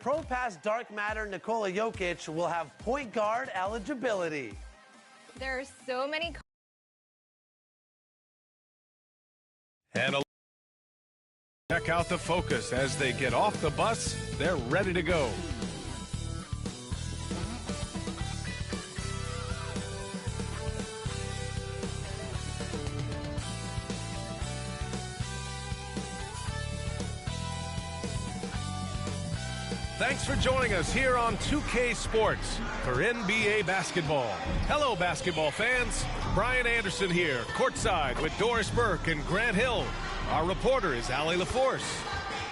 Pro Pass Dark Matter Nikola Jokic will have point guard eligibility. There are so many. And check out the Focus. As they get off the bus, they're ready to go. Thanks for joining us here on 2K Sports for NBA basketball. Hello, basketball fans. Brian Anderson here, courtside with Doris Burke and Grant Hill. Our reporter is Allie LaForce.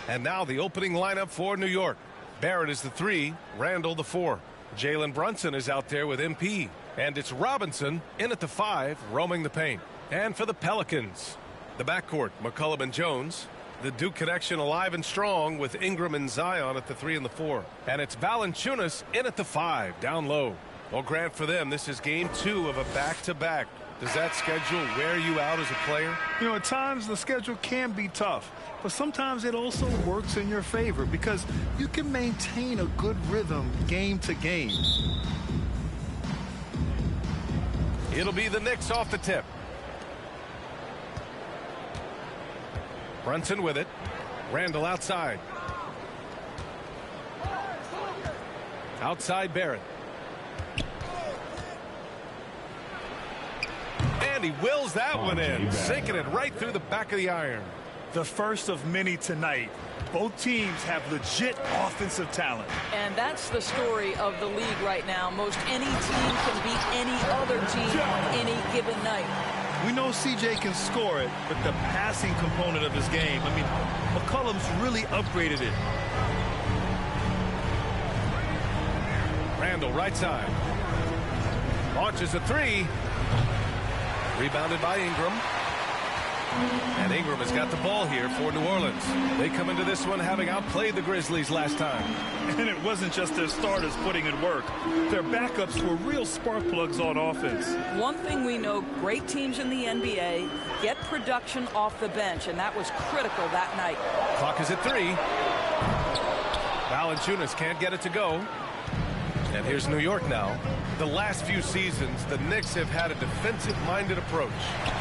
And now the opening lineup for New York. Barrett is the 3, Randall the 4. Jalen Brunson is out there with MP. And it's Robinson in at the 5, roaming the paint. And for the Pelicans, the backcourt, McCollum and Jones. The Duke connection alive and strong with Ingram and Zion at the 3 and the 4. And it's Valanciunas in at the 5, down low. Well, Grant, for them, this is game 2 of a back-to-back. Does that schedule wear you out as a player? You know, at times the schedule can be tough, but sometimes it also works in your favor because you can maintain a good rhythm game to game. It'll be the Knicks off the tip. Brunson with it. Randall outside. Outside Barrett. And he wills that one in, sinking it right through the back of the iron. The first of many tonight. Both teams have legit offensive talent. And that's the story of the league right now. Most any team can beat any other team on any given night. We know CJ can score it, but the passing component of his game, I mean, McCollum's really upgraded it. Randall right side. Launches a 3. Rebounded by Ingram. And Ingram has got the ball here for New Orleans. They come into this one having outplayed the Grizzlies last time. And it wasn't just their starters putting in work. Their backups were real spark plugs on offense. One thing we know, great teams in the NBA get production off the bench, and that was critical that night. Clock is at 3. Valanciunas can't get it to go. And here's New York now. The last few seasons, the Knicks have had a defensive-minded approach.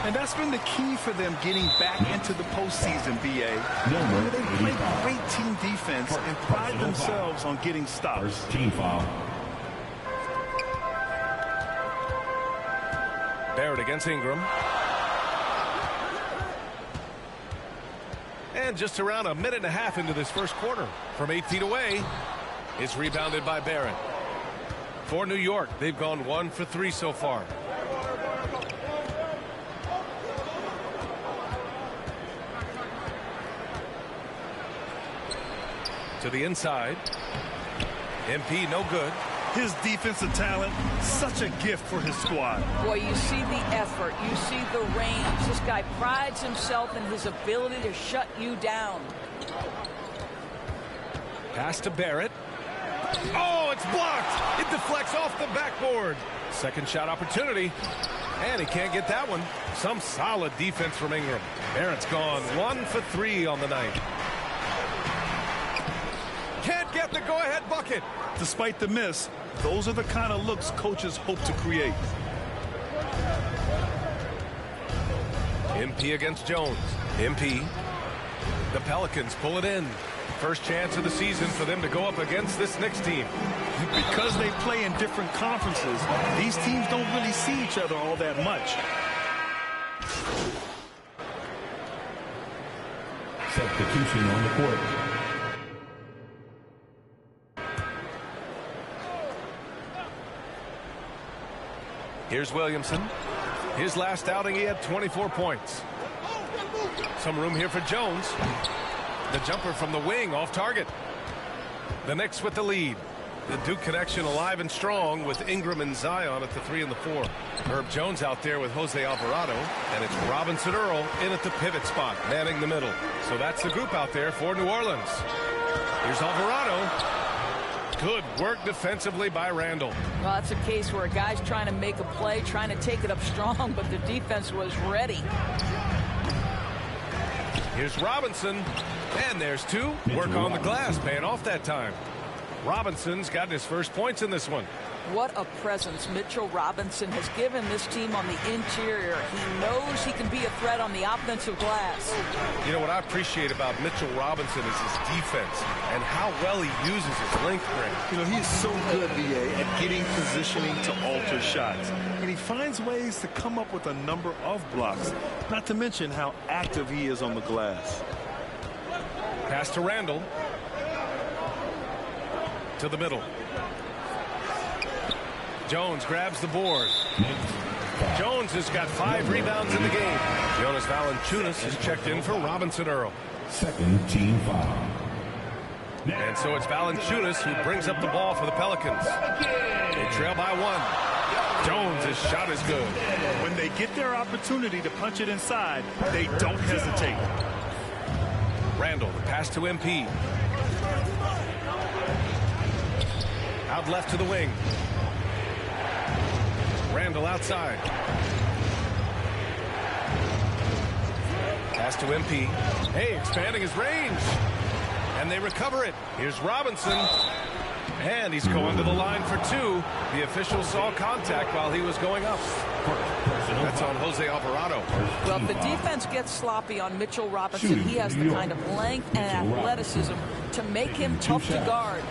And that's been the key for them getting back into the postseason, B.A. They play great team defense and pride themselves on getting stops. Team foul. Barrett against Ingram. And just around a minute and a half into this first quarter. From 8 feet away, it's rebounded by Barrett. For New York, they've gone 1 for 3 so far. To the inside. MP no good. His defensive talent, such a gift for his squad. Boy, you see the effort. You see the range. This guy prides himself in his ability to shut you down. Pass to Barrett. Oh, it's blocked. It deflects off the backboard. Second shot opportunity. And he can't get that one. Some solid defense from Ingram. Barrett's gone 1 for 3 on the night. Can't get the go-ahead bucket. Despite the miss, those are the kind of looks coaches hope to create. MP against Jones. MP. The Pelicans pull it in. First chance of the season for them to go up against this Knicks team. Because they play in different conferences, these teams don't really see each other all that much. Substitution on the court. Here's Williamson. His last outing, he had 24 points. Some room here for Jones. The jumper from the wing off target. The Knicks with the lead. The Duke connection alive and strong with Ingram and Zion at the 3 and the 4. Herb Jones out there with Jose Alvarado. And it's Robinson Earl in at the pivot spot, manning the middle. So that's the group out there for New Orleans. Here's Alvarado. Good work defensively by Randall. Well, that's a case where a guy's trying to make a play, trying to take it up strong, but the defense was ready. Here's Robinson. And there's 2. Work on the glass, paying off that time. Robinson's got his first points in this one. What a presence Mitchell Robinson has given this team on the interior. He knows he can be a threat on the offensive glass. You know what I appreciate about Mitchell Robinson is his defense and how well he uses his length range. You know, he is so good, BA, at getting positioning to alter shots. And he finds ways to come up with a number of blocks, not to mention how active he is on the glass. Pass to Randall. To the middle. Jones grabs the board. Jones has got 5 rebounds in the game. Jonas Valanciunas has checked in for Robinson Earl. Second team foul. And so it's Valanciunas who brings up the ball for the Pelicans. They trail by 1. Jones' shot is good. When they get their opportunity to punch it inside, they don't hesitate. Randall, the pass to MP. Out left to the wing. Randall outside. Pass to MP. Hey, expanding his range. And they recover it. Here's Robinson. And he's going to the line for 2. The official saw contact while he was going up. That's on Jose Alvarado. Well, if the defense gets sloppy on Mitchell Robinson, he has the kind of length and athleticism to make him tough to guard.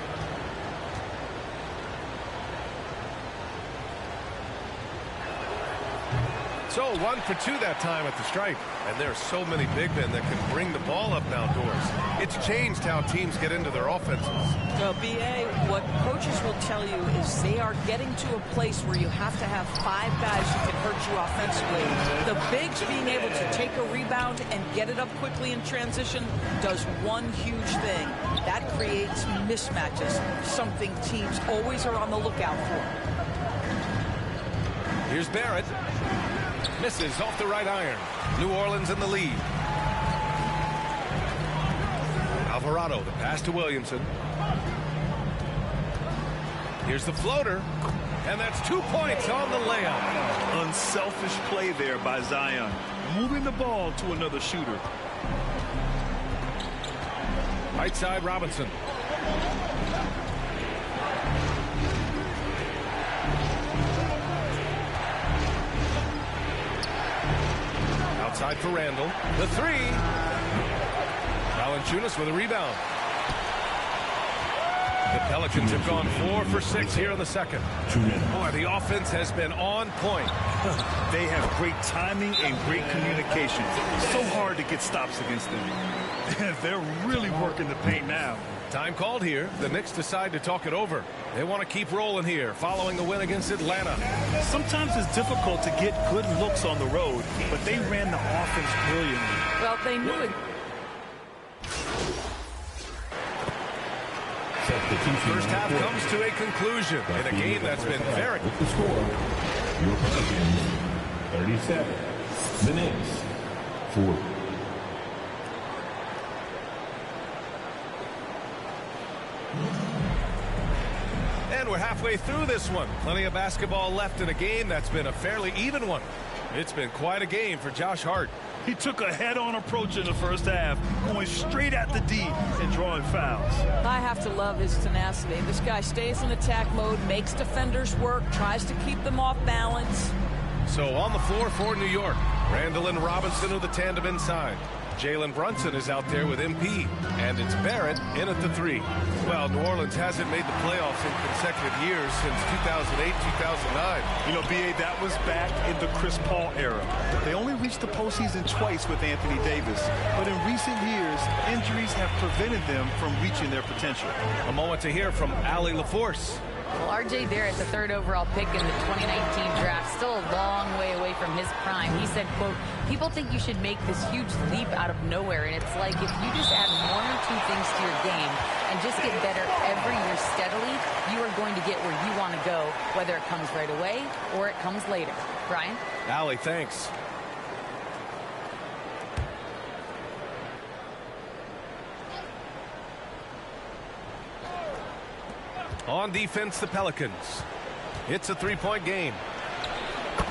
So 1 for 2 that time at the stripe. And there are so many big men that can bring the ball up now, Doris. It's changed how teams get into their offenses. Well, BA, what coaches will tell you is they are getting to a place where you have to have 5 guys who can hurt you offensively. The bigs being able to take a rebound and get it up quickly in transition does one huge thing. That creates mismatches, something teams always are on the lookout for. Here's Barrett. Misses off the right iron. New Orleans in the lead. Alvarado, the pass to Williamson. Here's the floater. And that's 2 points on the layup. Unselfish play there by Zion. Moving the ball to another shooter. Right side, Robinson. Outside for Randall. The 3. Valanciunas with a rebound. The Pelicans have gone 4 for 6 here in the second. Boy, the offense has been on point. They have great timing and great communication. So hard to get stops against them. They're really working the paint now. Time called here. The Knicks decide to talk it over. They want to keep rolling here following the win against Atlanta. Sometimes it's difficult to get good looks on the road, but they ran the offense brilliantly. Well, they knew it. First half comes to a conclusion in a game that's been very... With the score, your Pelicans, 37. The Knicks, 40. And we're halfway through this one. Plenty of basketball left in a game that's been a fairly even one. It's been quite a game for Josh Hart. He took a head-on approach in the first half, going straight at the D and drawing fouls. I have to love his tenacity. This guy stays in attack mode, makes defenders work, tries to keep them off balance. So on the floor for New York, Randall and Robinson are the tandem inside. Jalen Brunson is out there with MP, and it's Barrett in at the 3. Well, New Orleans hasn't made the playoffs in consecutive years since 2008, 2009. You know, BA, that was back in the Chris Paul era. They only reached the postseason twice with Anthony Davis, but in recent years, injuries have prevented them from reaching their potential. A moment to hear from Allie LaForce. Well, R.J. Barrett, the 3rd overall pick in the 2019 draft, still a long way away from his prime. He said, quote, people think you should make this huge leap out of nowhere, and it's like if you just add 1 or 2 things to your game and just get better every year steadily, you are going to get where you want to go, whether it comes right away or it comes later. Brian? Allie, thanks. On defense, the Pelicans. It's a 3-point game.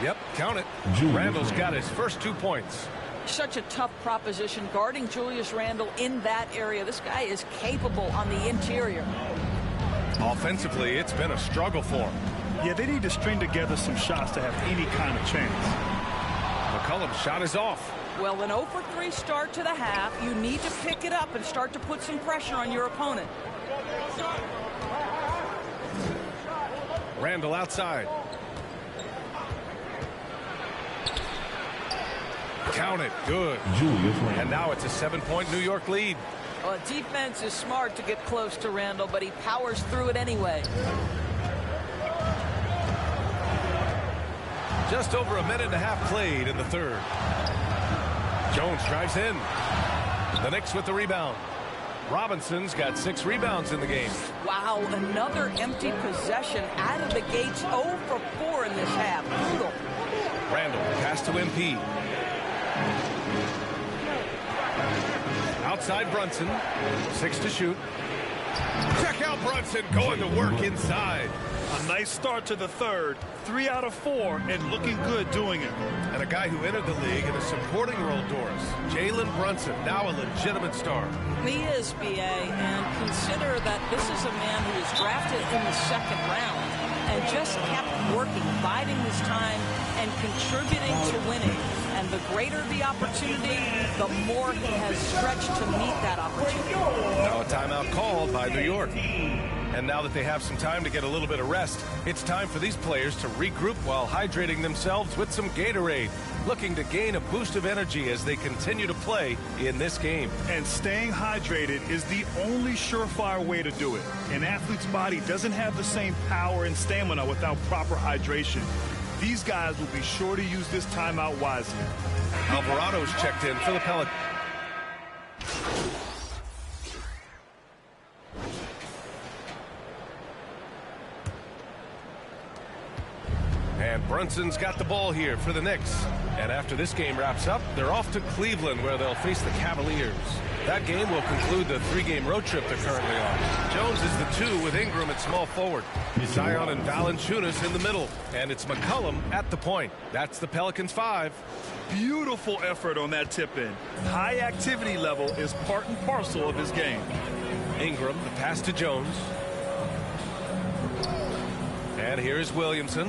Yep, count it. Randall's got his first 2 points. Such a tough proposition guarding Julius Randle in that area. This guy is capable on the interior. Offensively, it's been a struggle for them. Yeah, they need to string together some shots to have any kind of chance. McCollum's shot is off. Well, an 0 for 3 start to the half. You need to pick it up and start to put some pressure on your opponent. Randall outside. Count it. Good. And now it's a 7-point New York lead. Well, defense is smart to get close to Randall, but he powers through it anyway. Just over a minute and a half played in the third. Jones drives in. The Knicks with the rebound. Robinson's got 6 rebounds in the game. Wow, another empty possession out of the gates. 0 for 4 in this half. Brutal. Randall pass to MP. Outside Brunson. 6 to shoot. Check out Brunson going to work inside. A nice start to the third. 3 out of 4 and looking good doing it. And a guy who entered the league in a supporting role, Doris. Jalen Brunson, now a legitimate star. He is, B.A., and consider that this is a man who was drafted in the 2nd round and just kept working, biding his time and contributing to winning. And the greater the opportunity, the more he has stretched to meet that opportunity. Now a timeout called by New York. And now that they have some time to get a little bit of rest, it's time for these players to regroup while hydrating themselves with some Gatorade, looking to gain a boost of energy as they continue to play in this game. And staying hydrated is the only surefire way to do it. An athlete's body doesn't have the same power and stamina without proper hydration. These guys will be sure to use this timeout wisely. Alvarado's checked in for the Pelicans. And Brunson's got the ball here for the Knicks. And after this game wraps up, they're off to Cleveland where they'll face the Cavaliers. That game will conclude the 3-game road trip they're currently on. Jones is the 2 with Ingram at small forward. Zion and Valanciunas in the middle. And it's McCollum at the point. That's the Pelicans 5. Beautiful effort on that tip-in. High activity level is part and parcel of his game. Ingram, the pass to Jones. And here's Williamson.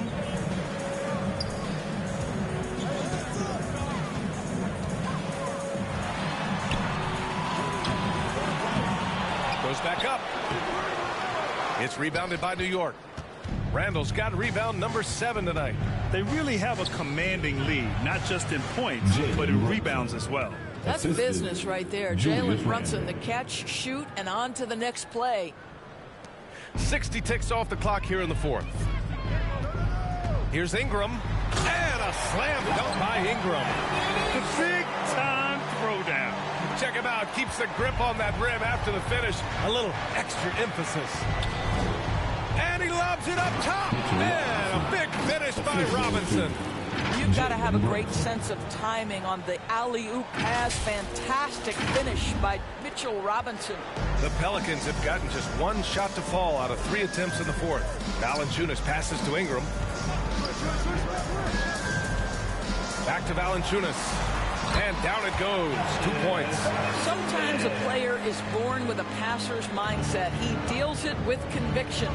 Goes back up. It's rebounded by New York. Randall's got rebound number 7 tonight. They really have a commanding lead, not just in points, but in rebounds as well. That's business right there. Jalen Brunson, the catch, shoot, and on to the next play. 60 ticks off the clock here in the 4th. Here's Ingram. And a slam dunk by Ingram. The big-time throwdown. Check him out. Keeps the grip on that rim after the finish. A little extra emphasis. And he lobs it up top. And a big finish by Robinson. You've got to have a great sense of timing on the alley-oop pass. Fantastic finish by Mitchell Robinson. The Pelicans have gotten just 1 shot to fall out of 3 attempts in the 4th. Valanciunas passes to Ingram. Back to Valanciunas. And down it goes. 2 points. Sometimes a player is born with a passer's mindset. He deals it with conviction.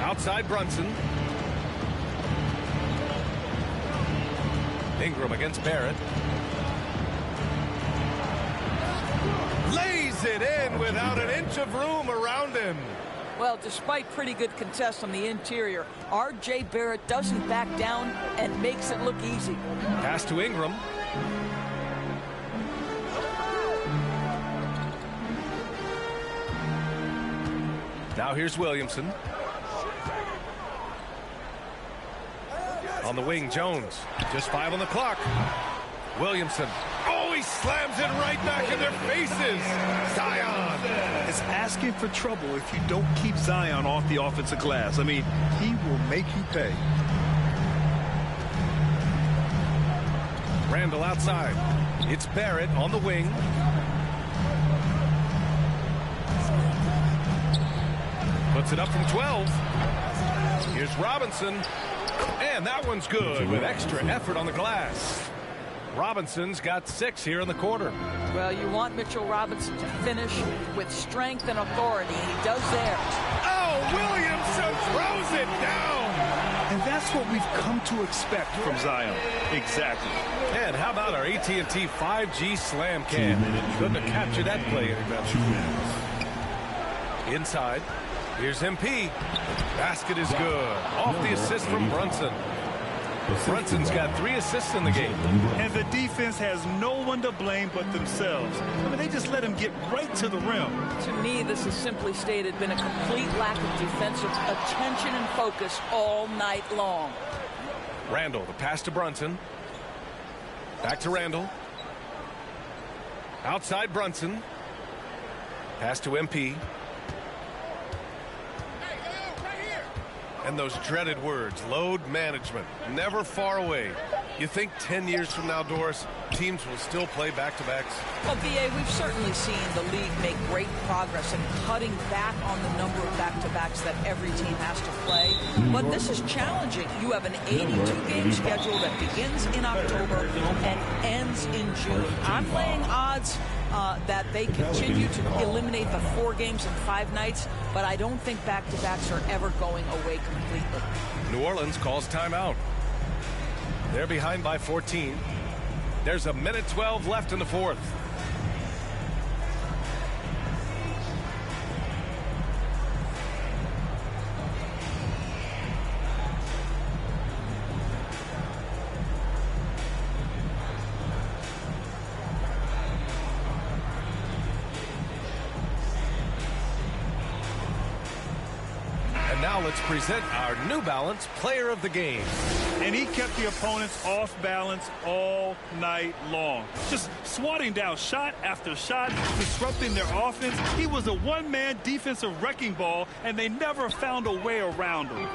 Outside Brunson. Ingram against Barrett. Lays it in without an inch of room around him. Well, despite pretty good contest on the interior, R.J. Barrett doesn't back down and makes it look easy. Pass to Ingram. Now here's Williamson. On the wing, Jones. Just 5 on the clock. Williamson. Oh, he slams it right back in their faces. Zion. It's asking for trouble if you don't keep Zion off the offensive glass. I mean, he will make you pay. Randall outside. It's Barrett on the wing. Puts it up from 12. Here's Robinson. And that one's good with extra effort on the glass. Robinson's got 6 here in the quarter. Well, you want Mitchell Robinson to finish with strength and authority, and he does there. Oh, Williamson throws it down. And that's what we've come to expect from Zion. Exactly. And how about our AT&T 5G Slam Cam? Couldn't have captured that play any better. 2 minutes. Inside. Here's MP. Basket is good. Off the assist from Brunson. Brunson's got 3 assists in the game. And the defense has no one to blame but themselves. I mean, they just let him get right to the rim. To me, this has simply stated been a complete lack of defensive attention and focus all night long. Randall, the pass to Brunson. Back to Randall. Outside Brunson. Pass to MP. And those dreaded words, load management, never far away. You think 10 years from now, Doris, teams will still play back-to-backs? Well, BA, we've certainly seen the league make great progress in cutting back on the number of back-to-backs that every team has to play. But this is challenging. You have an 82-game schedule that begins in October and ends in June. I'm laying odds that they continue to eliminate the 4 games in 5 nights, but I don't think back-to-backs are ever going away completely. New Orleans calls timeout. They're behind by 14. There's a minute 12 left in the 4th. And now let's present our New Balance Player of the Game. And he kept the opponents off balance all night long. Just swatting down shot after shot, disrupting their offense. He was a one-man defensive wrecking ball, and they never found a way around him.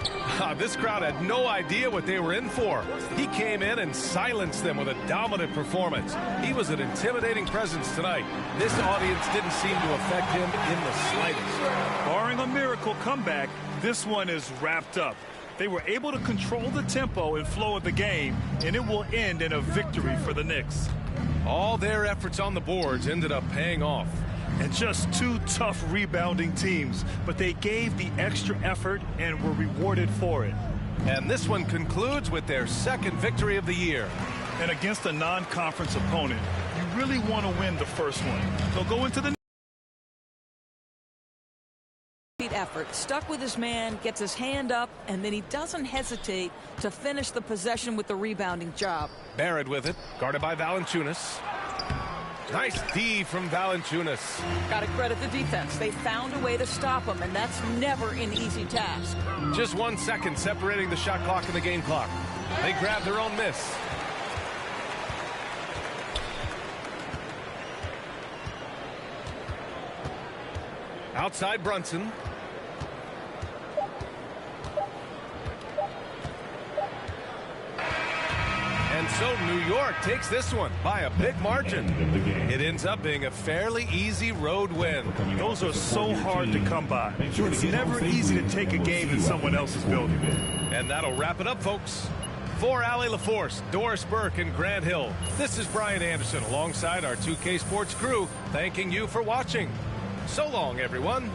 This crowd had no idea what they were in for. He came in and silenced them with a dominant performance. He was an intimidating presence tonight. This audience didn't seem to affect him in the slightest. Barring a miracle comeback, this one is wrapped up. They were able to control the tempo and flow of the game, and it will end in a victory for the Knicks. All their efforts on the boards ended up paying off. And just 2 tough rebounding teams, but they gave the extra effort and were rewarded for it. And this one concludes with their 2nd victory of the year. And against a non-conference opponent, you really want to win the first one. So go into the effort, stuck with his man, gets his hand up, and then he doesn't hesitate to finish the possession with the rebounding job. Barrett with it, guarded by Valanciunas. Nice D from Valanciunas. Got to credit the defense. They found a way to stop him, and that's never an easy task. Just 1 second separating the shot clock and the game clock. They grabbed their own miss. Outside Brunson. And so New York takes this one by a big margin. It ends up being a fairly easy road win. Those are so hard to come by. It's never easy to take a game in someone else's building. And that'll wrap it up, folks. For Allie LaForce, Doris Burke, and Grant Hill, this is Brian Anderson alongside our 2K Sports crew, thanking you for watching. So long, everyone.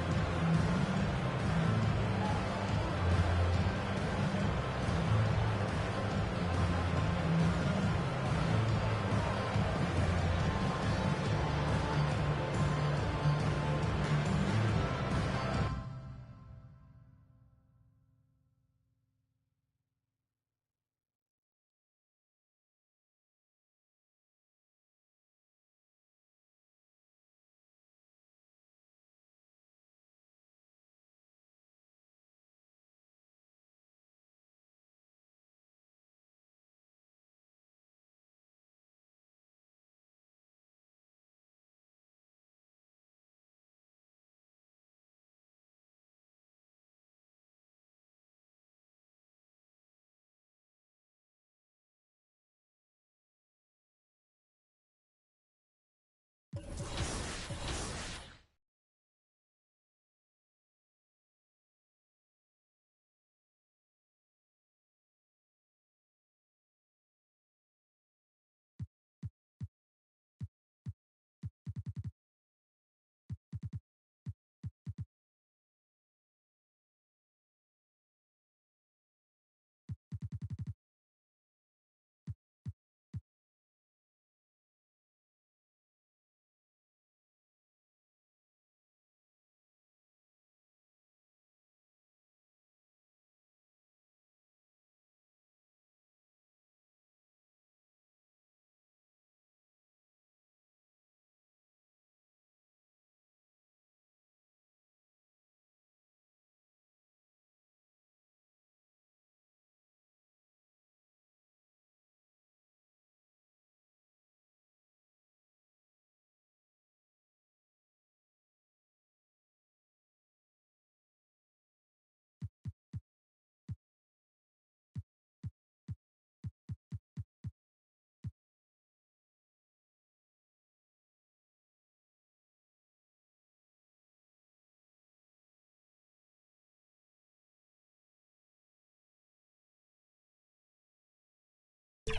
We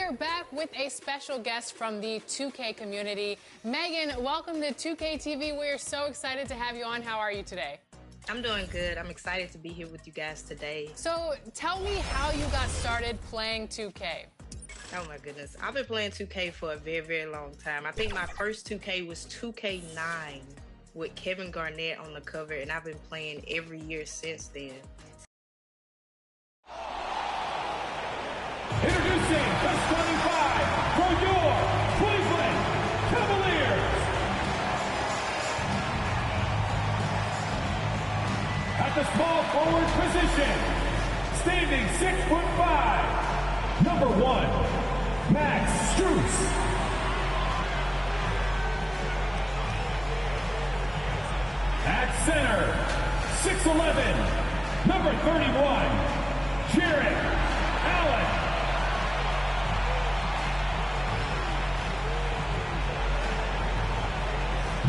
are back with a special guest from the 2K community. Megan, welcome to 2K TV. We are so excited to have you on. How are you today? I'm doing good. I'm excited to be here with you guys today. So tell me how you got started playing 2K. Oh my goodness. I've been playing 2K for a very, very long time. I think my first 2K was 2K9 with Kevin Garnett on the cover, and I've been playing every year since then. Introducing the starting five for your Cleveland Cavaliers. At the small forward position, standing 6'5", number 1, Max Strus. At center, 6'11", number 31, Jared Allen.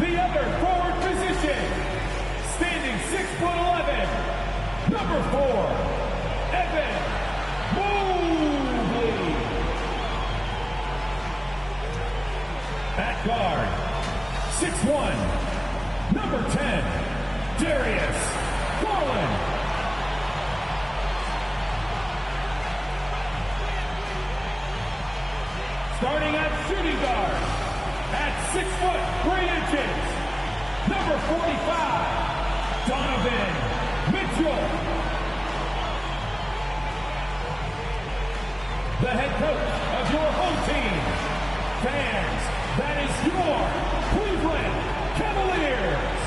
The other forward position, standing 6'11", number 4, Evan Mobley. At guard, 6'1", number 10, Darius Garland. Starting at shooting guard, at 6'3", number 45, Donovan Mitchell. The head coach of your home team. Fans, that is your Cleveland Cavaliers.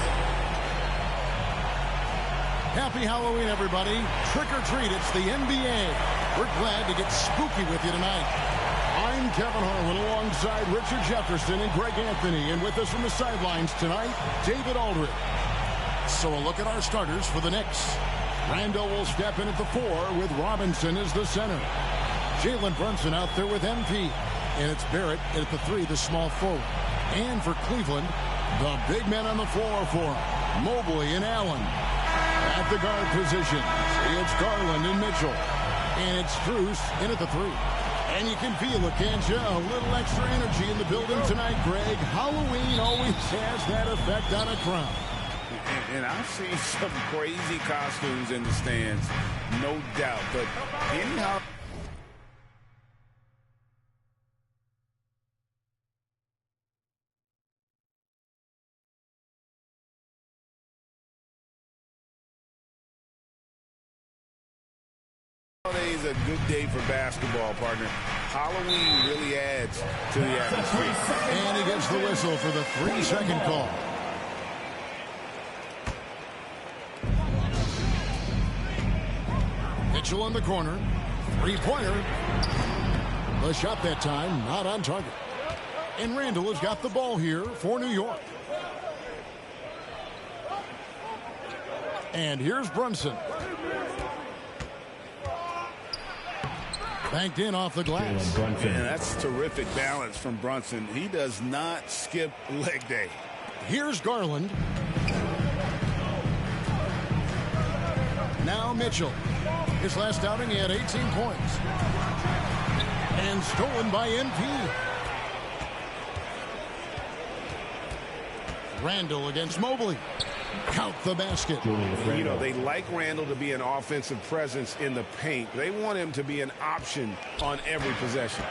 Happy Halloween, everybody. Trick or treat, it's the NBA. We're glad to get spooky with you tonight. I'm Kevin Harlan alongside Richard Jefferson and Greg Anthony. And with us from the sidelines tonight, David Aldridge. So a look at our starters for the Knicks. Randall will step in at the 4 with Robinson as the center. Jalen Brunson out there with MP. And it's Barrett at the 3, the small forward. And for Cleveland, the big men on the floor for Mobley and Allen. At the guard positions, it's Garland and Mitchell. And it's Strus in at the 3. And you can feel it, can't you? A little extra energy in the building tonight, Greg. Halloween always has that effect on a crowd. And I've seen some crazy costumes in the stands, no doubt. But anyhow... Today is a good day for basketball, partner. Halloween really adds to the atmosphere. And he gets the whistle for the 3-second call. Mitchell in the corner. Three-pointer. The shot that time not on target. And Randall has got the ball here for New York. And here's Brunson. Banked in off the glass. Man, that's terrific balance from Brunson. He does not skip leg day. Here's Garland. Now Mitchell. His last outing, he had 18 points. And stolen by NP. Randall against Mobley. Count the basket. You know, they like Randall to be an offensive presence in the paint. They want him to be an option on every possession.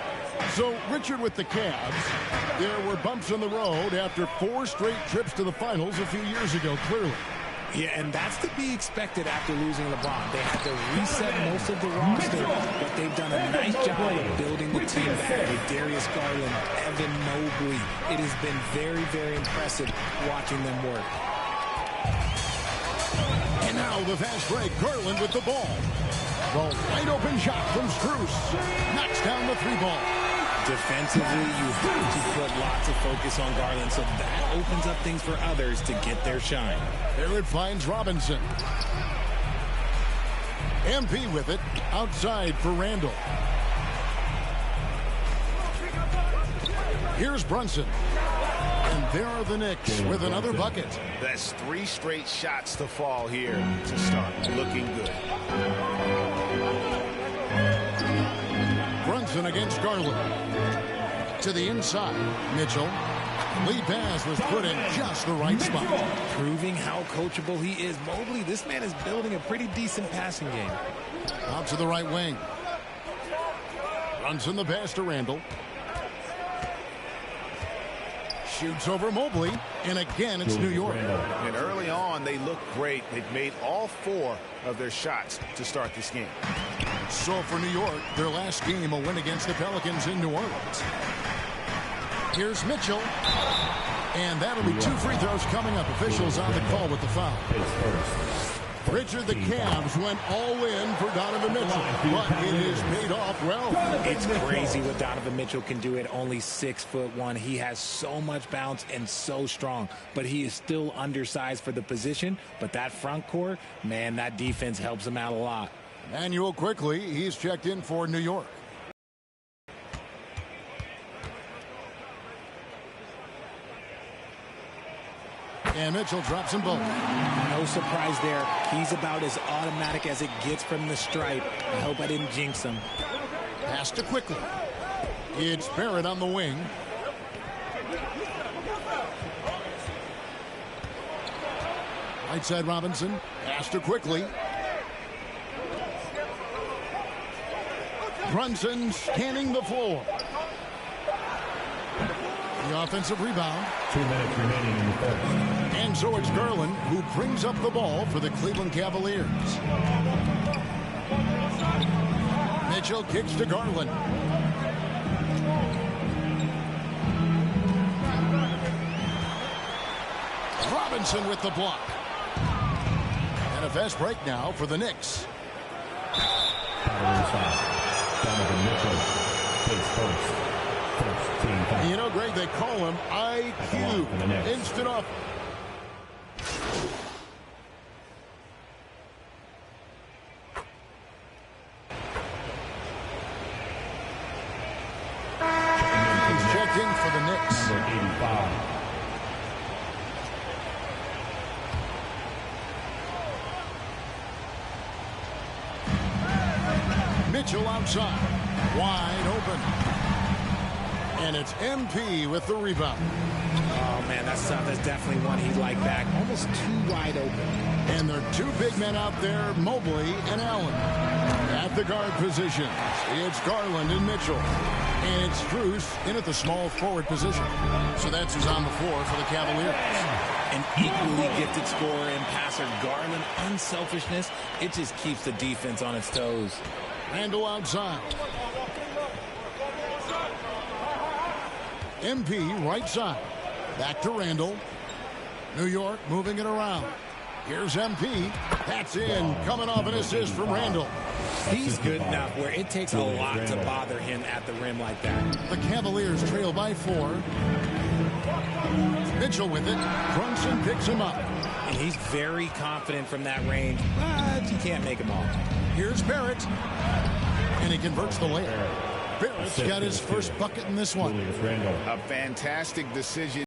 So, Richard, with the Cavs, there were bumps in the road after 4 straight trips to the finals a few years ago, clearly. Yeah, and that's to be expected after losing LeBron. They had to reset most of the roster, but they've done a nice job of building the team back with Darius Garland, Evan Mobley. It has been very, very impressive watching them work. And now the fast break. Garland with the ball. The wide open shot from Strus. Knocks down the 3-ball. Defensively, you have to put lots of focus on Garland, so that opens up things for others to get their shine. There it finds Robinson. MP with it. Outside for Randall. Here's Brunson. And there are the Knicks with another bucket. That's 3 straight shots to fall here to start. Looking good. Brunson against Garland. To the inside. Mitchell. Lead pass was put in just the right spot. Proving how coachable he is. Mobley, this man is building a pretty decent passing game. Out to the right wing. Runs in the pass to Randall. Shoots over Mobley, and again it's New York. And early on, they look great. They've made all 4 of their shots to start this game. So for New York, their last game, a win against the Pelicans in New Orleans. Here's Mitchell, and that'll be 2 free throws coming up. Officials on the call with the foul. Richard, the Cavs went all in for Donovan Mitchell, but it is paid off well. It's crazy what Donovan Mitchell can do at only 6'1". He has so much bounce and so strong, but he is still undersized for the position. But that front court, man, that defense helps him out a lot. Manuel quickly, he's checked in for New York. And Mitchell drops them both. No surprise there. He's about as automatic as it gets from the stripe. I hope I didn't jinx him. Pass to quickly. It's Barrett on the wing. Right side Robinson. Pass to quickly. Brunson scanning the floor. The offensive rebound. 2 minutes remaining in the fourth. And so it's Garland who brings up the ball for the Cleveland Cavaliers. Mitchell kicks to Garland. Robinson with the block. And a fast break now for the Knicks. Donovan Mitchell takes first. You know, Greg, they call him IQ. Instant off. He's checked in for the Knicks. Number 85. Mitchell outside. Wide open. And it's MP with the rebound. Oh, man, that's tough. That's definitely one he'd like back. Almost too wide open. And there are 2 big men out there, Mobley and Allen. At the guard positions, it's Garland and Mitchell. And it's Strus in at the small forward position. So that's who's on the floor for the Cavaliers. An equally gifted scorer and passer, Garland. Unselfishness, it just keeps the defense on its toes. Randall outside. MP right side. Back to Randall. New York moving it around. Here's MP. That's in. Coming off an assist from Randall. He's good enough where it takes a lot to bother him at the rim like that. The Cavaliers trail by 4. Mitchell with it. Brunson picks him up. And he's very confident from that range, but you can't make him all. Here's Barrett. And he converts the layup. Barrett's got his first bucket in this one. A fantastic decision.